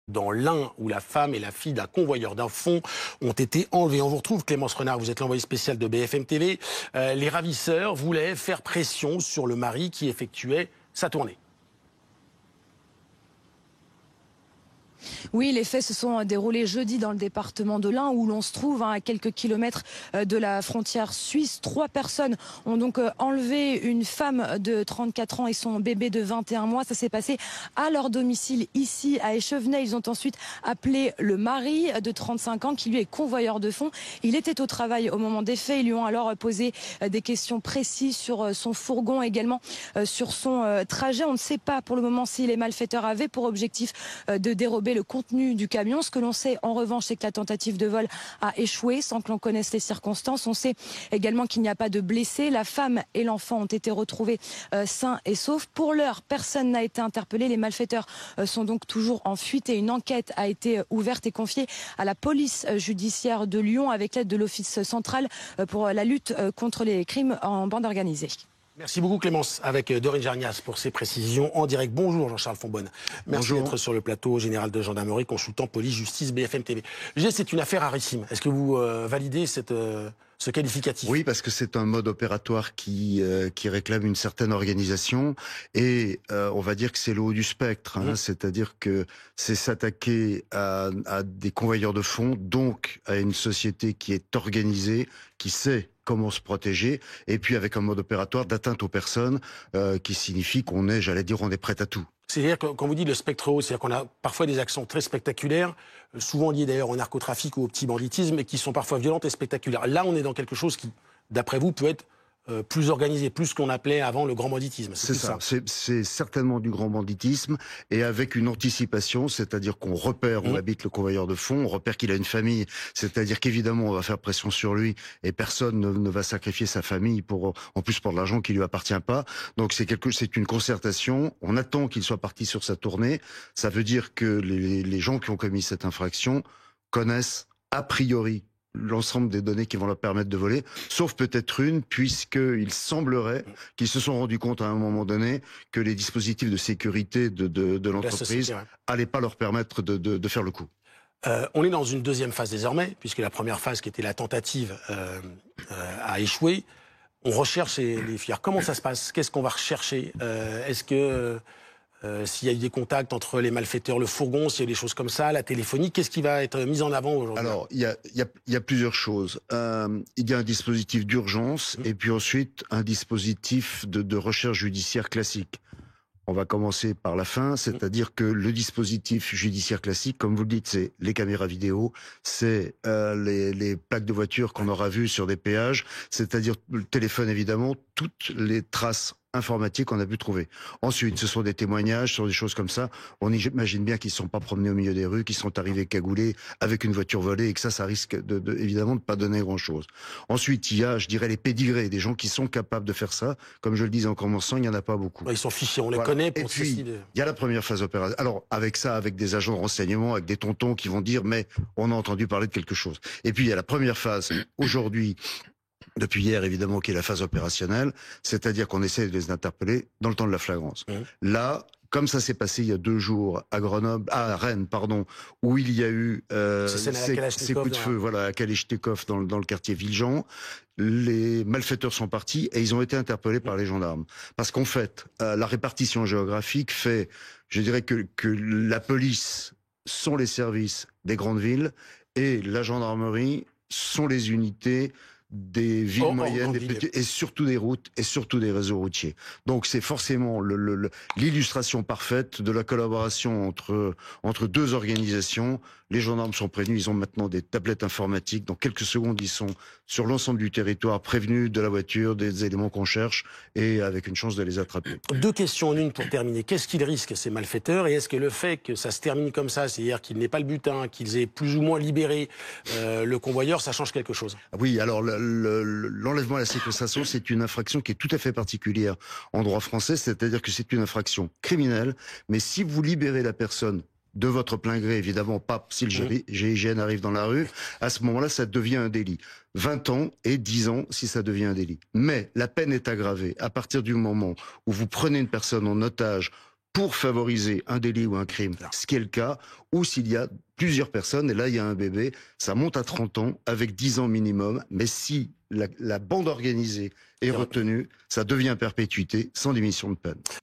dans l'Ain, où la femme et la fille d'un convoyeur d'un fonds ont été enlevées. On vous retrouve, Clémence Renard, vous êtes l'envoyé spécial de BFM TV. Les ravisseurs voulaient faire pression sur le mari qui effectuait sa tournée. Oui, les faits se sont déroulés jeudi dans le département de l'Ain, où l'on se trouve à quelques kilomètres de la frontière suisse. 3 personnes ont donc enlevé une femme de 34 ans et son bébé de 21 mois. Ça s'est passé à leur domicile ici à Échevenay. Ils ont ensuite appelé le mari de 35 ans qui lui est convoyeur de fonds. Il était au travail au moment des faits. Ils lui ont alors posé des questions précises sur son fourgon, également sur son trajet. On ne sait pas pour le moment si les malfaiteurs avaient pour objectif de dérober le contenu du camion. Ce que l'on sait en revanche, c'est que la tentative de vol a échoué sans que l'on connaisse les circonstances. On sait également qu'il n'y a pas de blessés. La femme et l'enfant ont été retrouvés sains et saufs. Pour l'heure, personne n'a été interpellé. Les malfaiteurs sont donc toujours en fuite et une enquête a été ouverte et confiée à la police judiciaire de Lyon avec l'aide de l'Office central pour la lutte contre les crimes en bande organisée. Merci beaucoup Clémence, avec Dorine Jarnias pour ces précisions en direct. Bonjour Jean-Charles Fonbonne. Merci d'être sur le plateau, général de gendarmerie, consultant police-justice BFM TV. C'est une affaire rarissime. Est-ce que vous validez ce qualificatif? Oui, parce que c'est un mode opératoire qui réclame une certaine organisation et on va dire que c'est le haut du spectre. Hein, c'est-à-dire que c'est s'attaquer à des convoyeurs de fonds, donc à une société qui est organisée, qui sait comment se protéger, et puis avec un mode opératoire d'atteinte aux personnes qui signifie qu'on est, j'allais dire, on est prêt à tout. C'est-à-dire que quand vous dites le spectre haut, c'est-à-dire qu'on a parfois des actions très spectaculaires, souvent liées d'ailleurs au narcotrafic ou au petit banditisme, et qui sont parfois violentes et spectaculaires. Là, on est dans quelque chose qui, d'après vous, peut être plus organisé, plus ce qu'on appelait avant le grand banditisme. C'est ça. C'est certainement du grand banditisme et avec une anticipation, c'est-à-dire qu'on repère où habite le convoyeur de fonds, on repère qu'il a une famille, c'est-à-dire qu'évidemment on va faire pression sur lui et personne ne va sacrifier sa famille en plus pour de l'argent qui lui appartient pas. Donc c'est une concertation. On attend qu'il soit parti sur sa tournée. Ça veut dire que les gens qui ont commis cette infraction connaissent a priori l'ensemble des données qui vont leur permettre de voler, sauf peut-être une, puisqu'il semblerait qu'ils se sont rendus compte à un moment donné que les dispositifs de sécurité de l'entreprise n'allaient pas leur permettre de faire le coup. On est dans une deuxième phase désormais, puisque la première phase qui était la tentative a échoué. On recherche les filles. Comment ça se passe? Qu'est-ce qu'on va rechercher? Est-ce que s'il y a eu des contacts entre les malfaiteurs, le fourgon, s'il y a des choses comme ça, la téléphonie, qu'est-ce qui va être mis en avant aujourd'hui? Alors, il y a plusieurs choses. Il y a un dispositif d'urgence et puis ensuite un dispositif de recherche judiciaire classique. On va commencer par la fin, c'est-à-dire que le dispositif judiciaire classique, comme vous le dites, c'est les caméras vidéo, c'est les plaques de voiture qu'on aura vues sur des péages, c'est-à-dire le téléphone évidemment, toutes les traces informatiques qu'on a pu trouver. Ensuite, ce sont des témoignages sur des choses comme ça. On imagine bien qu'ils ne sont pas promenés au milieu des rues, qu'ils sont arrivés cagoulés avec une voiture volée et que ça risque évidemment de pas donner grand-chose. Ensuite, il y a, je dirais, les pédigrés, des gens qui sont capables de faire ça. Comme je le disais en commençant, il n'y en a pas beaucoup. Ils sont fichés, on les connaît. Et puis, il y a la première phase opérative. Alors, avec ça, avec des agents de renseignement, avec des tontons qui vont dire, mais on a entendu parler de quelque chose. Et puis, il y a la première phase, aujourd'hui, depuis hier évidemment, qui est la phase opérationnelle, c'est-à-dire qu'on essaie de les interpeller dans le temps de la flagrance. Là, comme ça s'est passé il y a 2 jours à Rennes, où il y a eu ces coups de feu, voilà, à Kalachnikov dans le quartier Villejean, les malfaiteurs sont partis et ils ont été interpellés par les gendarmes. Parce qu'en fait, la répartition géographique fait, je dirais que la police sont les services des grandes villes et la gendarmerie sont les unités des villes moyennes, des petites, et surtout des routes et surtout des réseaux routiers. Donc c'est forcément l'illustration parfaite de la collaboration entre 2 organisations. Les gendarmes sont prévenus, ils ont maintenant des tablettes informatiques. Dans quelques secondes, ils sont sur l'ensemble du territoire prévenus de la voiture, des éléments qu'on cherche et avec une chance de les attraper. 2 questions en une pour terminer. Qu'est-ce qu'ils risquent, ces malfaiteurs? Et est-ce que le fait que ça se termine comme ça, c'est-à-dire qu'ils n'aient pas le butin, qu'ils aient plus ou moins libéré le convoyeur, ça change quelque chose? Oui, alors l'enlèvement à la séquestration, c'est une infraction qui est tout à fait particulière en droit français, c'est-à-dire que c'est une infraction criminelle, mais si vous libérez la personne de votre plein gré, évidemment pas si le GIGN arrive dans la rue, à ce moment-là, ça devient un délit. 20 ans et 10 ans si ça devient un délit. Mais la peine est aggravée à partir du moment où vous prenez une personne en otage pour favoriser un délit ou un crime, ce qui est le cas, ou s'il y a plusieurs personnes, et là il y a un bébé, ça monte à 30 ans avec 10 ans minimum, mais si la bande organisée est retenue, ça devient perpétuité sans diminution de peine.